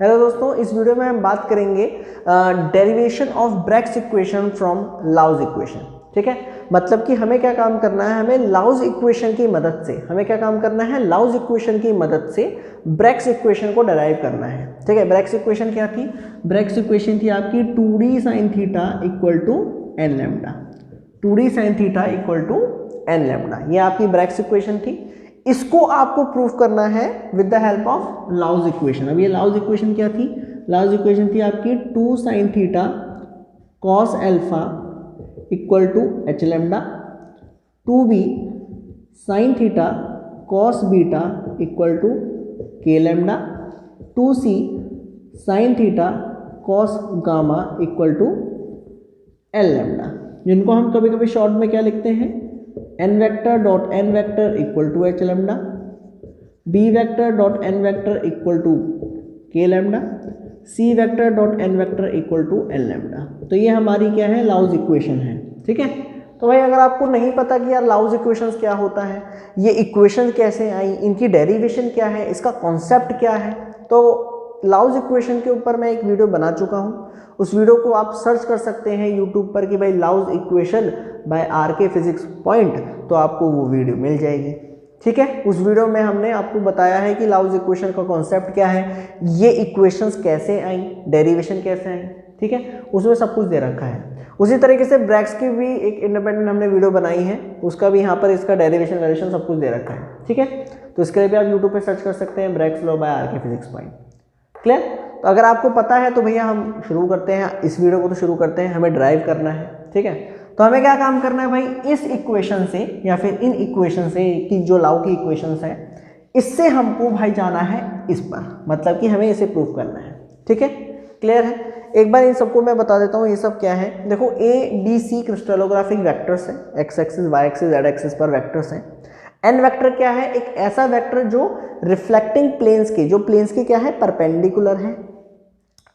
Hello दोस्तों, इस video में हम बात करेंगे derivation of Bragg's equation from Laue's equation. ठीक है, मतलब कि हमें क्या काम करना है, हमें लाउज इक्वेशन की मदद से लाउज इक्वेशन की मदद से ब्रैग्स इक्वेशन को डेराइव करना है। ठीक है, ब्रैग्स इक्वेशन क्या थी? ब्रैग्स इक्वेशन थी आपकी 2d sin theta equal to n lambda. 2d sin theta equal to n lambda, ये आपकी ब्रैग्स इक्वेशन थी। इसको आपको प्रूफ करना है with the help of Laue's equation. अब ये लाउज इक्वेशन क्या थी? लाउज इक्वेशन थी आपकी 2 sin theta cos alpha equal to h lambda, 2b sin theta cos beta equal to k lambda, 2c sin theta cos gamma equal to l lambda, जिनको हम कभी कभी शॉर्ट में क्या लिखते हैं, n vector dot n vector equal to h lambda, b vector dot n vector equal to k lambda, c vector dot n vector equal to l lambda. तो ये हमारी क्या है, लाउज इक्वेशन है। ठीक है, तो भाई अगर आपको नहीं पता कि यार लाउज इक्वेशंस क्या होता है, ये इक्वेशन कैसे आई, इनकी डेरिवेशन क्या है, इसका कॉन्सेप्ट क्या है, तो लाउज इक्वेशन के ऊपर मैं एक वीडियो बना चुका हूँ। उस वीडियो को आप सर्च कर सकते हैं यूट्यूब पर कि भाई Laue's equation by RK physics point, तो आपको वो वीडियो मिल जाएगी। ठीक है, उस वीडियो में हमने आपको बताया है कि लाउज इक्वेशन का कॉन्सेप्ट क्या है, ये इक्वेशंस कैसे आई, डेरिवेशन कैसे आई। ठीक है, उसमें सब कुछ दे रखा है। उसी तरीके से ब्रैग्स की भी एक इंडिपेंडेंट हमने वीडियो बनाई है, उसका भी यहाँ पर इसका डेरिवेशन वेरिएशन सब कुछ दे रखा है। ठीक है, तो इसके लिए भी आप यूट्यूब पर सर्च कर सकते हैं, Bragg's law by RK physics point. Clear? तो अगर आपको पता है तो भैया हम शुरू करते हैं इस वीडियो को। तो शुरू करते हैं, हमें ड्राइव करना है। ठीक है, तो हमें क्या काम करना है भाई, इस इक्वेशन से या फिर इन इक्वेशन से कि जो लाउ की इक्वेशंस है, इससे हमको भाई जाना है इस पर, मतलब कि हमें इसे प्रूव करना है। ठीक है, क्लियर है? एक बार इन सबको मैं बता देता हूँ ये सब क्या है। देखो, A B C crystallographic vectors है, X axis Y axis Z axis पर वेक्टर्स हैं। एन वेक्टर क्या है? एक ऐसा वेक्टर जो रिफ्लेक्टिंग प्लेन्स के, जो प्लेन्स के क्या है, परपेंडिकुलर है।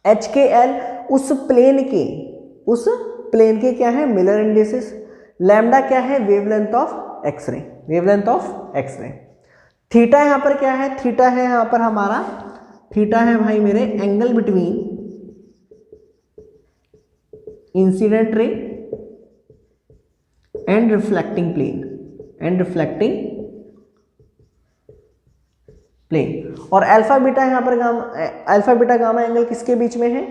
एच के एल उस प्लेन के क्या है, मिलर इंडिसेस। लैम्डा क्या है, wavelength of x-ray, wavelength of x-ray. Theta यहाँ पर क्या है, थीटा है यहाँ पर हमारा, थीटा है भाई मेरे angle between incident ray and reflecting plane. और अल्फा बीटा यहाँ पर gamma, alpha beta gamma angle किसके बीच में है,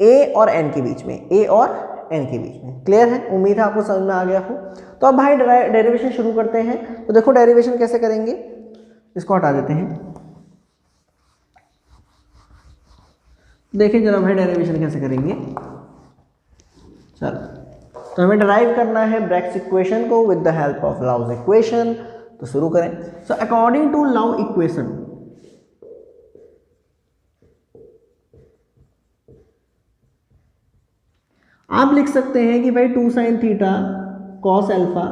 ए और एन के बीच में, ए और एन के बीच में। क्लियर है? उम्मीद है आपको समझ में आ गया हो। तो अब भाई डेरिवेशन शुरू करते हैं। तो देखो डेरिवेशन कैसे करेंगे, इसको हटा देते हैं। देखिए जरा भाई डेरिवेशन कैसे करेंगे। चलो, तो हमें डिराइव करना है ब्रैग्स इक्वेशन को with the help of Laue's equation. तो शुरू करें। So according to Laue equation, आप लिख सकते हैं कि भाई 2 sin theta cos alpha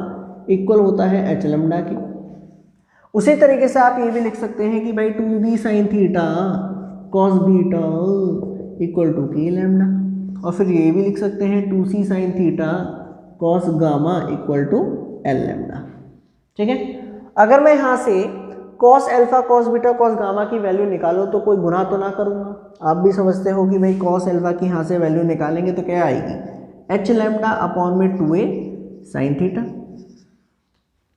equal होता है h लैम्डा की। उसी तरीके से आप ये भी लिख सकते हैं कि भाई 2b sin theta cos beta equal to k lambda. और फिर ये भी लिख सकते हैं 2c sin theta cos gamma equal to l lambda. ठीक है, अगर मैं यहाँ से cos alpha cos beta cos gamma की वैल्यू निकालो तो कोई गुनाह तो ना करूँगा। आप भी समझते हो कि भाई cos अल्फा की यहाँ से वैल्यू निकालेंगे तो क्या आएगी, h लैम्डा अपॉन में 2a sin थीटा।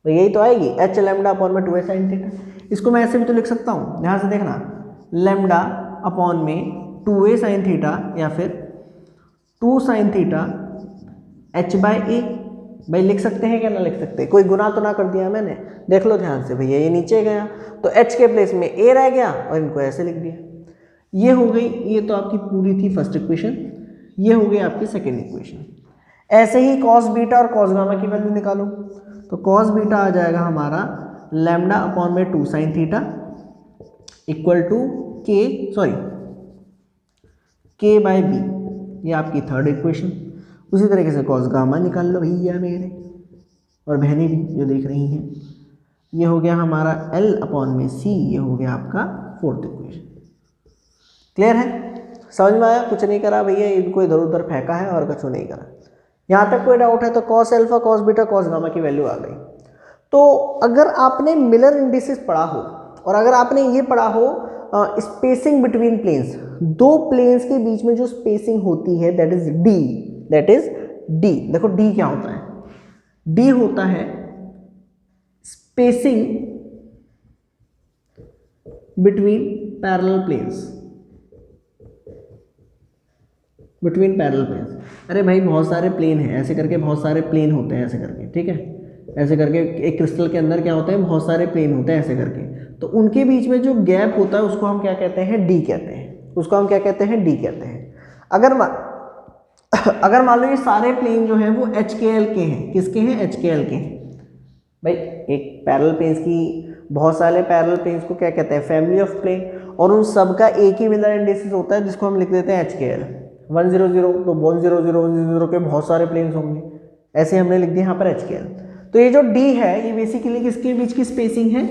तो यही तो आएगी, h लैम्डा अपॉन में 2a sin थीटा। इसको मैं ऐसे भी तो लिख सकता हूँ, यहाँ से देखना, लैम्डा अपॉन में 2a sin थीटा या फिर 2 sin theta h by a। भाई लिख सकते हैं क्या ना लिख सकते, कोई गुनाह तो ना कर दिया मैंने। देख लो ध्यान से भैया, ये नीचे गया तो h के प्लेस में a रह गया और इनको ऐसे लिख दिया। ये हो गई, ये तो आपकी पूरी थी फर्स्ट इक्वेशन। ये हो गई आपकी सेकेंड इक्वेशन। ऐसे ही cos बीटा और cos गामा की वैल्यू निकालो। तो cos बीटा आ जाएगा हमारा लैम्डा अपॉन में 2 sin theta equal to k by b। ये आपकी थर्ड इक्वेशन। उसी तरीके से cos गामा निकाल लो भैया मेरे और बहनें भी जो देख रही हैं। ये हो गया हमारा L अपॉन में C। ये हो गया आपका फोर्थ इक्वेशन। क्लियर है? समझ में आया? कुछ नहीं करा भैया, इनको इधर उधर फेंका है और कुछ नहीं करा। यहाँ तक कोई डाउट है तो cos alpha cos beta cos gamma की वैल्यू आ गई। तो अगर आपने मिलर इंडिसेस पढ़ा हो और अगर आपने ये पढ़ा हो स्पेसिंग बिटवीन प्लेन्स, दो प्लेन्स के बीच में जो स्पेसिंग होती है that is d, that is d. देखो डी क्या होता है, डी होता है spacing between parallel planes, between parallel planes. अरे भाई बहुत सारे प्लेन हैं, ऐसे करके बहुत सारे प्लेन होते हैं ऐसे करके, ठीक है, ऐसे करके एक क्रिस्टल के अंदर क्या होता है, बहुत सारे प्लेन होते हैं ऐसे करके, तो उनके बीच में जो गैप होता है उसको हम क्या कहते हैं, डी कहते हैं, उसको हम क्या कहते हैं, डी कहते हैं। अगर मान लो ये सारे प्लेन जो हैं वो एच के एल के हैं, किसके हैं, एच के एल के हैं। भाई एक पैरेलल प्लेन्स की, बहुत सारे पैरेलल प्लेन्स को क्या कहते हैं, फैमिली ऑफ प्लेन, और उन सब का एक ही मिलर इंडिसेस होता है जिसको हम लिख देते हैं एच के एल। 100 तो 100 के बहुत सारे प्लेन्स होंगे, ऐसे हमने लिख दिया यहाँ पर एच के एल। तो ये जो डी है ये बेसिकली किसके बीच की स्पेसिंग है,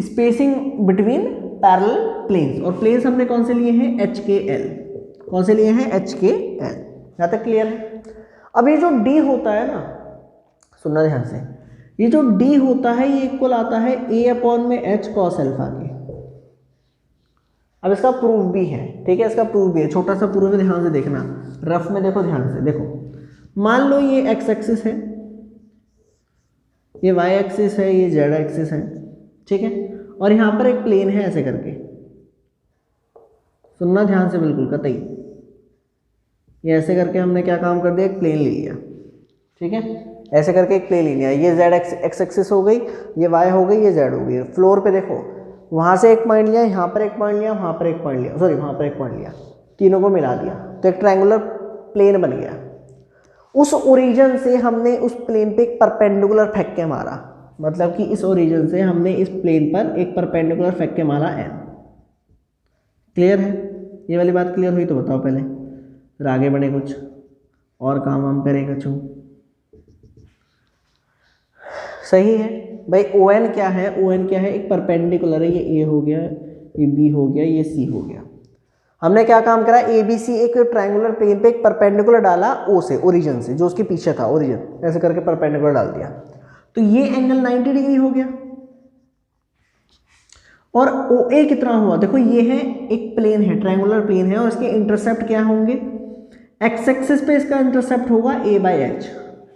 स्पेसिंग बिटवीन पैरेलल प्लेन्स, और प्लेन्स हमने कौन से लिए हैं, एच के एल, कौन से लिए हैं, एच के एल। यहाँ तक क्लियर है। अब ये जो डी होता है ना, सुनना ध्यान से, ये जो डी होता है ये इक्वल आता है A/H cos अल्फा के। अब इसका प्रूफ भी है, ठीक है, इसका प्रूफ भी है, छोटा सा प्रूफ है, ध्यान से देखना, रफ में देखो, ध्यान से देखो। मान लो ये एक्स एक्सिस है, ये वाई एक्सिस है, ये जेड एक्सिस है, ठीक है, और यहाँ पर एक प्लेन है ऐसे करके, सुनना ध्यान से बिल्कुल कतई, ये ऐसे करके हमने क्या काम कर दिया, एक प्लेन ले लिया, ठीक है, ऐसे करके एक प्लेन ले लिया, ये जेड एक्स एक्सिस हो गई, ये वाई हो गई, ये जेड हो गई। फ्लोर पे देखो, वहाँ से एक पॉइंट लिया, यहाँ पर एक पॉइंट लिया, वहाँ पर एक पॉइंट लिया, सॉरी वहाँ पर एक पॉइंट लिया, तीनों को मिला दिया तो एक ट्रायंगुलर प्लेन बन गया। उस ओरिजिन से हमने उस प्लेन पे एक परपेंडिकुलर फेंक के मारा, मतलब कि इस ओरिजिन से हमने इस प्लेन पर एक परपेंडिकुलर फेंक के मारा एन। क्लियर है, ये वाली बात क्लियर हुई तो बताओ पहले, फिर आगे बढ़े, कुछ और काम हम करें कछु। सही है भाई। ओ एन क्या है, ओ एन क्या है, एक परपेंडिकुलर है, ये ए हो गया, ये बी हो गया, ये सी हो गया। हमने क्या काम करा, ए बी सी एक ट्रायंगुलर प्लेन पे एक परपेंडिकुलर डाला ओ से, ओरिजिन से, जो उसके पीछे था ओरिजिन, ऐसे करके परपेंडिकुलर डाल दिया, तो ये एंगल 90 डिग्री हो गया। और ओ ए कितना हुआ, देखो ये है एक प्लेन है, ट्रायंगुलर प्लेन है, और इसके इंटरसेप्ट क्या होंगे, एक्स एक्सिस पे इसका इंटरसेप्ट होगा A/H,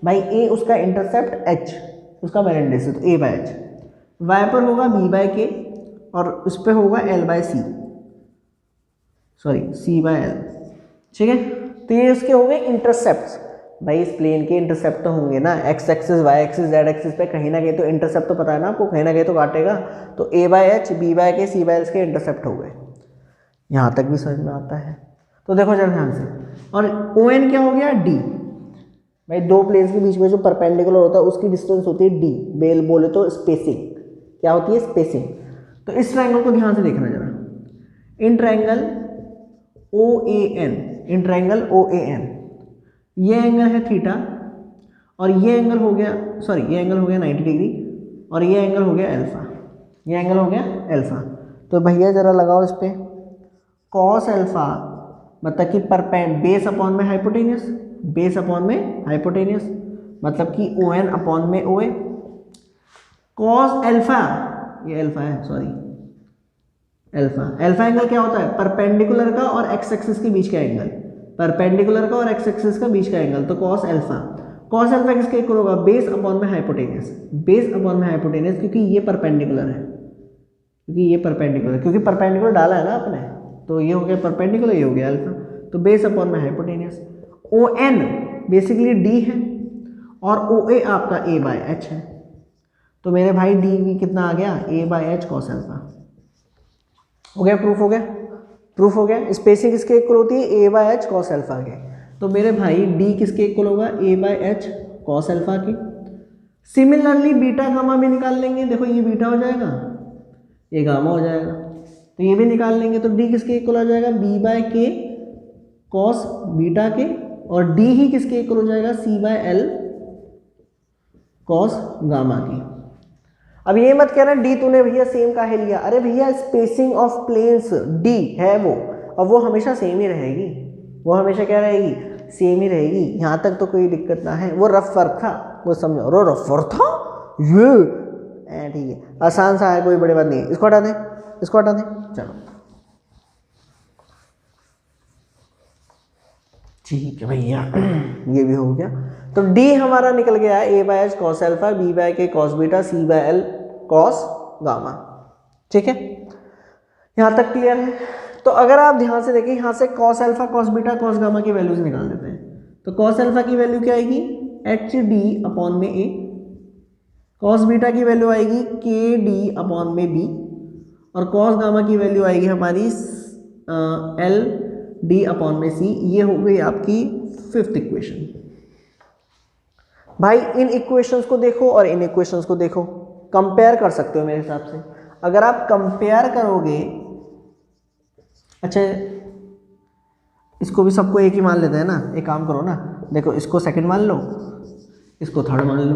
भाई ए उसका इंटरसेप्ट H, उसका मेरेंडिस, तो A/H, वाई पर होगा B/K, और उस पर होगा L/C, सॉरी C/L, ठीक है। तो ये इसके हो गए इंटरसेप्ट। भाई इस प्लेन के इंटरसेप्ट तो होंगे ना, x axis, Y axis, Z axis पे कहीं ना कहीं तो इंटरसेप्ट तो पता है ना आपको, कहीं ना कहीं तो काटेगा, तो A/H, B/K, C/L के इंटरसेप्ट हो गए। यहाँ तक भी समझ में आता है। तो देखो जरा ध्यान से, और ओ एन क्या हो गया, डी। भाई दो प्लेन्स के बीच में जो परपेंडिकुलर होता है उसकी डिस्टेंस होती है डी, बेल बोले तो स्पेसिंग, क्या होती है, स्पेसिंग। तो इस ट्रायंगल को ध्यान से देखना जरा, in triangle OAN, in triangle OAN, ये एंगल है थीटा, और ये एंगल हो गया, सॉरी ये एंगल हो गया 90 डिग्री, और ये एंगल हो गया अल्फा, ये एंगल हो गया अल्फा। तो भैया जरा लगाओ इस पे, कॉस अल्फा मतलब कि बेस अपॉन में हाइपोटेनियस, बेस अपॉन में हाइपोटेनियस, मतलब कि ON अपॉन में OA, कॉस अल्फा, ये अल्फा है, सॉरी अल्फा, अल्फा एंगल क्या होता है, परपेंडिकुलर का और एक्स एक्सिस के बीच का एंगल, परपेंडिकुलर का और एक्स एक्सिस का बीच का एंगल, तो कॉस अल्फा, कॉस अल्फा किसके इक्वल होगा, बेस अपॉन में हाइपोटेनियस, बेस अपॉन में हाइपोटेनियस, क्योंकि ये परपेंडिकुलर है, क्योंकि ये परपेंडिकुलर, क्योंकि परपेंडिकुलर डाला है ना आपने, तो ये हो गया परपेंडिकुलर, ये हो गया अल्फा, तो बेस अपॉन में हाइपोटेनियस। ON बेसिकली D है, और OA आपका A/H है, तो मेरे भाई D कितना आ गया, A/H cos अल्फा। हो गया, प्रूफ हो गया, प्रूफ हो गया। स्पेसिंग किसके इक्वल होती है, A/H cos अल्फा के, तो मेरे भाई D किसके इक्वल होगा, A/H cos अल्फा के। सिमिलरली बीटा गामा भी निकाल लेंगे, देखो ये बीटा हो जाएगा, ये गामा हो जाएगा, तो ये भी निकाल लेंगे, तो D किसके इक्वल आ जाएगा, B/K cos बीटा के, और D ही किसके इक्वल हो जाएगा, C/L cos गामा की। अब ये मत कहना D तूने भैया सेम काहे लिया, अरे भैया स्पेसिंग ऑफ प्लेन्स D है वो, अब वो हमेशा सेम ही रहेगी, वो हमेशा क्या रहेगी, सेम ही रहेगी, यहाँ तक तो कोई दिक्कत ना है। वो रफ वर्क था, वो समझो, रो रफ वर्क था ये, ठीक है, आसान सा है, कोई बड़ी बात नहीं है। इसको हटा दें, इसको हटा दें, चलो ठीक है भैया, ये भी हो गया। तो डी हमारा निकल गया है A by H cos alpha, B by K cos beta, C by L cos gamma. ठीक है, यहाँ तक क्लियर है। तो अगर आप ध्यान से देखें, यहाँ से cos alpha cos beta cos gamma की वैल्यूज निकाल देते हैं। तो कॉस एल्फा की वैल्यू क्या आएगी, एच डी अपॉन में ए, कॉस बीटा की वैल्यू आएगी के डी अपॉन में बी, और कॉस गामा की वैल्यू आएगी हमारी एल डी अपॉन में सी। ये हो गई आपकी फिफ्थ इक्वेशन। भाई इन इक्वेशंस को देखो और इन इक्वेशंस को देखो, कंपेयर कर सकते हो मेरे हिसाब से। अगर आप कंपेयर करोगे, अच्छा इसको भी सबको एक ही मान लेते हैं ना, एक काम करो ना, देखो इसको सेकंड मान लो, इसको थर्ड मान लो,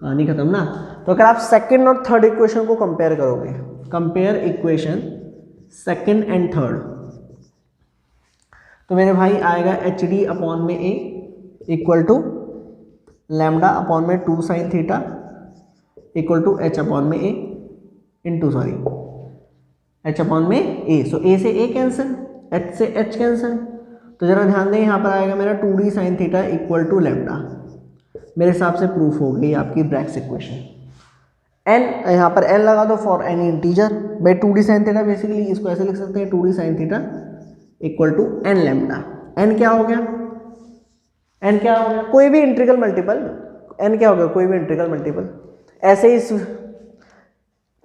कहानी खत्म ना। तो अगर आप सेकंड और थर्ड इक्वेशन को कंपेयर करोगे, compare equation second and third, तो मेरे भाई आएगा एच डी अपॉन में a equal to lambda upon में 2 sine theta equal to h upon में a into sorry h upon में ए। सो ए से ए कैंसिल, एच से एच कैंसिल, तो जरा ध्यान दें, यहाँ पर आएगा मेरा 2d sine theta equal to lambda. मेरे हिसाब से प्रूफ हो गई आपकी ब्रैग्स इक्वेशन। एन यहाँ पर एन लगा दो फॉर एनी इंटीजर। भाई 2d साइन थीटा बेसिकली इसको ऐसे लिख सकते हैं, 2d sine theta equal to n lambda. N क्या हो गया, एन क्या हो गया, कोई भी इंटीग्रल मल्टीपल, एन क्या हो गया, कोई भी इंटीग्रल मल्टीपल। ऐसे ही इस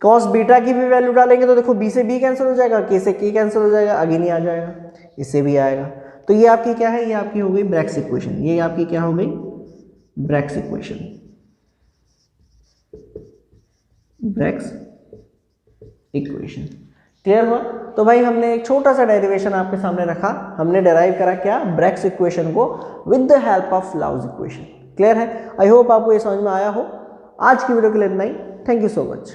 कॉस बीटा की भी वैल्यू डालेंगे तो देखो बी से बी कैंसिल हो जाएगा, के से के कैंसिल हो जाएगा, आगे नहीं आ जाएगा, इससे भी आएगा। तो ये आपकी क्या है, ये आपकी हो गई ब्रैग्स इक्वेशन। ये आपकी क्या हो गई, Bragg's equation, Bragg's equation. Clear हुआ। तो भाई हमने एक छोटा सा डेरिवेशन आपके सामने रखा, हमने डेराइव करा क्या, ब्रैग्स इक्वेशन को with the help of Laue's equation. Clear है। आई होप आपको ये समझ में आया हो। आज की वीडियो के लिए इतना ही। Thank you so much.